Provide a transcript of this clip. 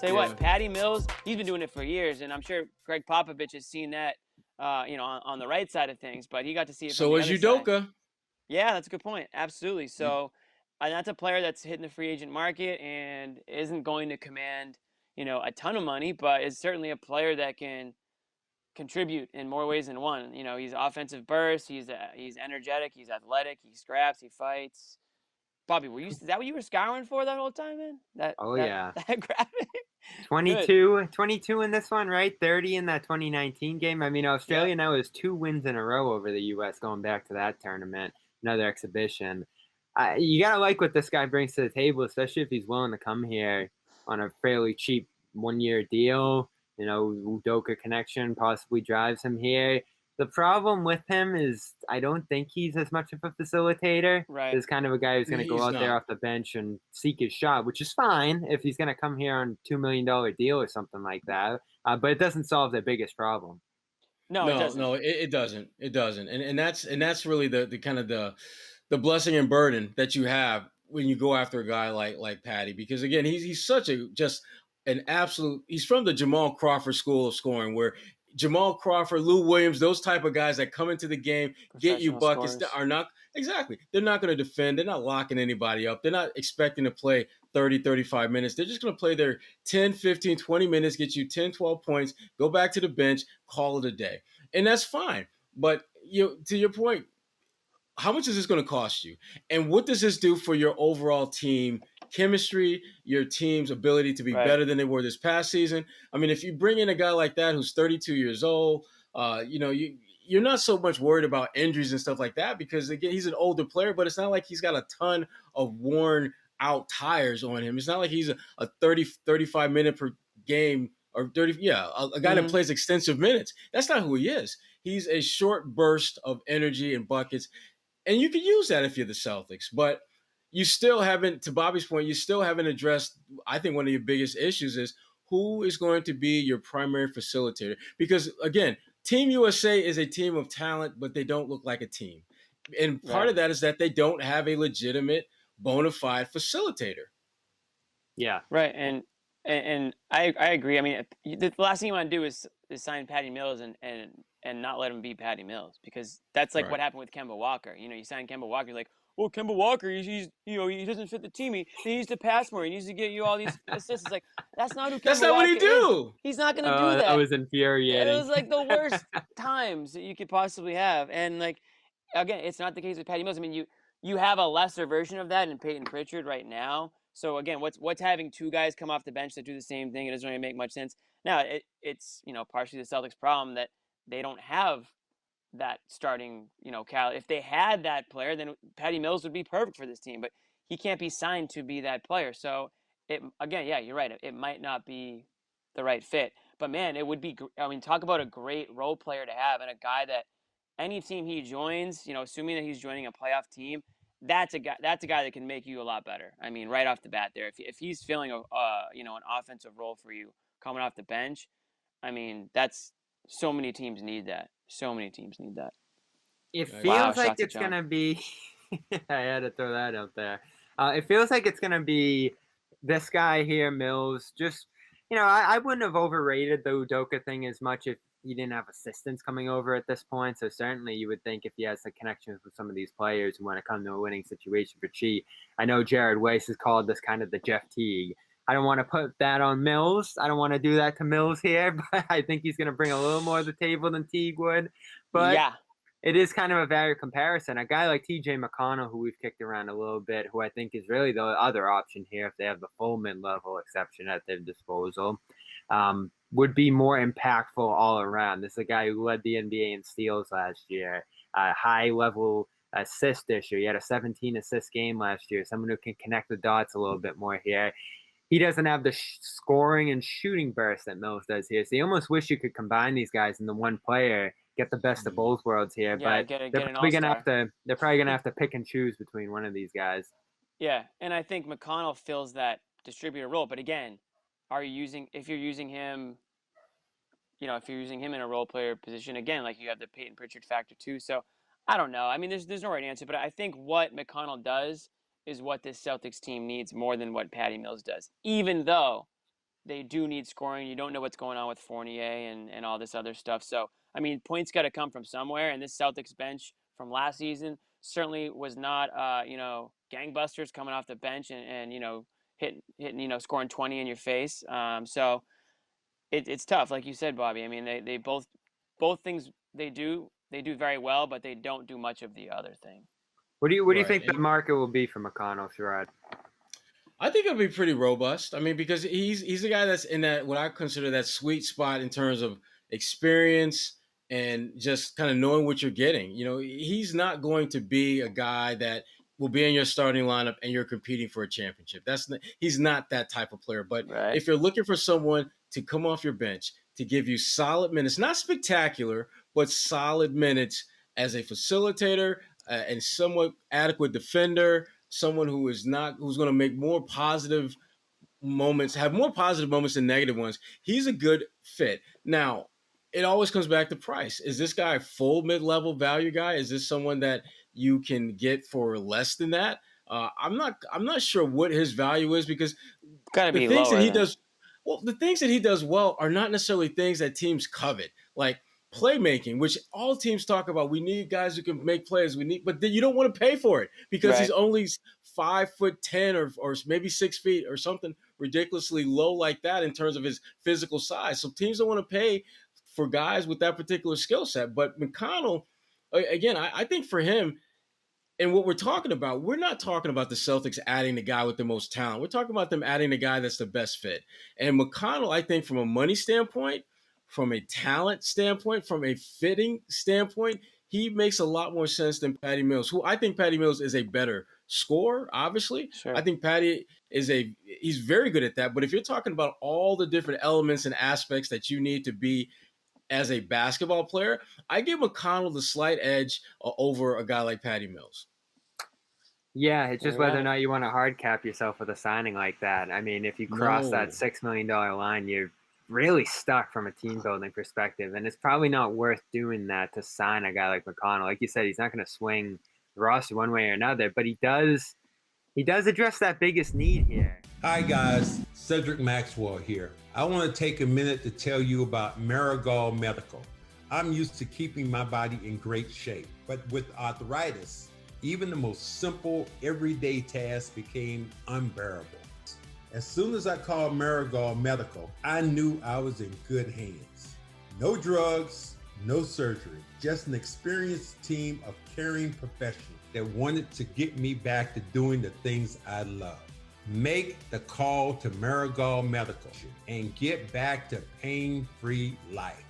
Tell you what, Patty Mills, he's been doing it for years, and I'm sure Greg Popovich has seen that, on the right side of things, but he got to see it from So the is other side. Udoka. Yeah, that's a good point. Absolutely. So, and that's a player that's hitting the free agent market and isn't going to command, a ton of money, but is certainly a player that can contribute in more ways than one. He's offensive burst. He's energetic. He's athletic. He scraps. He fights. Bobby, is that what you were scouring for that whole time, man? That Oh, that yeah. that graphic. 22 in this one, right? 30 in that 2019 game. I mean, Australia Yep. now has 2 wins in a row over the U.S. going back to that tournament, another exhibition. You got to like what this guy brings to the table, especially if he's willing to come here on a fairly cheap 1-year deal. Udoka connection possibly drives him here. The problem with him is I don't think he's as much of a facilitator. Right. He's kind of a guy who's going to go out there off the bench and seek his shot, which is fine if he's going to come here on a $2 million deal or something like that. But it doesn't solve the biggest problem. No, it doesn't. No, it doesn't. It doesn't. And that's really the kind of the blessing and burden that you have when you go after a guy like Patty, because again, he's such an absolute. He's from the Jamal Crawford school of scoring, where Jamal Crawford, Lou Williams, those type of guys that come into the game, get you buckets, that are not exactly. They're not going to defend. They're not locking anybody up. They're not expecting to play 30, 35 minutes. They're just going to play their 10, 15, 20 minutes, get you 10, 12 points, go back to the bench, call it a day. And that's fine. But to your point, how much is this going to cost you? And what does this do for your overall team chemistry, your team's ability to be better than they were this past season? I mean, if you bring in a guy like that who's 32 years old, you're not so much worried about injuries and stuff like that, because, again, he's an older player, but it's not like he's got a ton of worn out tires on him. It's not like he's a 30, 35 minute per game or 30, a guy that plays extensive minutes. That's not who he is. He's a short burst of energy and buckets. And you can use that if you're the Celtics, but you still haven't, to Bobby's point, you still haven't addressed, I think one of your biggest issues is who is going to be your primary facilitator? Because, again, Team USA is a team of talent, but they don't look like a team. And part of that is that they don't have a legitimate, bona fide facilitator. Yeah. Right. And I agree. I mean, the last thing you want to do is sign Patty Mills and not let him be Patty Mills, because that's like what happened with Kemba Walker. You sign Kemba Walker, you're like, well, Kemba Walker, he doesn't fit the team. He needs to pass more. He needs to get you all these assists. It's like, that's not who Kemba That's not Walker what he do. is. He's not going to do that. That was infuriating. It was like the worst times that you could possibly have. And like, again, it's not the case with Patty Mills. I mean, you have a lesser version of that in Peyton Pritchard right now. So again, what's having two guys come off the bench that do the same thing? It doesn't really make much sense. Now, it's partially the Celtics' problem that they don't have that starting, Cal. If they had that player, then Patty Mills would be perfect for this team. But he can't be signed to be that player. So you're right. It might not be the right fit. But man, it would be. I mean, talk about a great role player to have, and a guy that any team he joins, assuming that he's joining a playoff team, that's a guy that can make you a lot better. I mean, right off the bat there, if he's filling an offensive role for you coming off the bench, I mean, that's so many teams need that. So many teams need that. It feels like it's going to be I had to throw that out there. It feels like it's going to be this guy here, Mills. Just, I wouldn't have overrated the Udoka thing as much if he didn't have assistants coming over at this point. So certainly you would think if he has the connections with some of these players who want to come to a winning situation for Chi. I know Jared Weiss has called this kind of the Jeff Teague. I don't want to put that on Mills. I don't want to do that to Mills here, but I think he's going to bring a little more to the table than Teague would. But it is kind of a value comparison. A guy like TJ McConnell, who we've kicked around a little bit, who I think is really the other option here if they have the full mid-level exception at their disposal, would be more impactful all around. This is a guy who led the NBA in steals last year, a high-level assist issue. He had a 17-assist game last year, someone who can connect the dots a little bit more here. He doesn't have the scoring and shooting burst that Mills does here. So you almost wish you could combine these guys into one player, get the best of both worlds here. But they're probably gonna have to pick and choose between one of these guys. Yeah, and I think McConnell fills that distributor role. But again, if you're using him in a role player position, again, like you have the Peyton Pritchard factor too. So I don't know. I mean, there's no right answer, but I think what McConnell does is what this Celtics team needs more than what Patty Mills does, even though they do need scoring. You don't know what's going on with Fournier and all this other stuff. So, I mean, points got to come from somewhere. And this Celtics bench from last season certainly was not, gangbusters coming off the bench and hitting, scoring 20 in your face. So it's tough. Like you said, Bobby, I mean, they both things they do very well, but they don't do much of the other thing. What do you think the market will be for McConnell, Sherrod? I think it'll be pretty robust. I mean, because he's a guy that's in that what I consider that sweet spot in terms of experience and just kind of knowing what you're getting. He's not going to be a guy that will be in your starting lineup and you're competing for a championship. He's not that type of player. But if you're looking for someone to come off your bench to give you solid minutes, not spectacular, but solid minutes as a facilitator and somewhat adequate defender, someone who's going to make more positive moments, have more positive moments than negative ones, he's a good fit. Now, it always comes back to price. Is this guy a full mid-level value guy? Is this someone that you can get for less than that? I'm not sure what his value is, because the things that he does, the things that he does well are not necessarily things that teams covet, like playmaking, which all teams talk about. We need guys who can make plays. But you don't want to pay for it because he's only 5'10" or maybe 6 feet or something ridiculously low like that in terms of his physical size. So teams don't want to pay for guys with that particular skill set. But McConnell, again, I think for him, and what we're talking about, we're not talking about the Celtics adding the guy with the most talent. We're talking about them adding the guy that's the best fit. And McConnell, I think from a money standpoint, from a talent standpoint, from a fitting standpoint, he makes a lot more sense than Patty Mills, who I think Patty Mills is a better scorer, obviously. Sure. I think Patty he's very good at that. But if you're talking about all the different elements and aspects that you need to be as a basketball player, I give McConnell the slight edge over a guy like Patty Mills. Yeah, it's just whether or not you want to hard cap yourself with a signing like that. I mean, if you cross that $6 million line, you're really stuck from a team building perspective. And it's probably not worth doing that to sign a guy like McConnell. Like you said, he's not going to swing the roster one way or another, but he does address that biggest need here. Hi guys, Cedric Maxwell here. I want to take a minute to tell you about Marigold Medical. I'm used to keeping my body in great shape, but with arthritis, even the most simple everyday tasks became unbearable. As soon as I called Marigold Medical, I knew I was in good hands. No drugs, no surgery, just an experienced team of caring professionals that wanted to get me back to doing the things I love. Make the call to Marigold Medical and get back to pain-free life.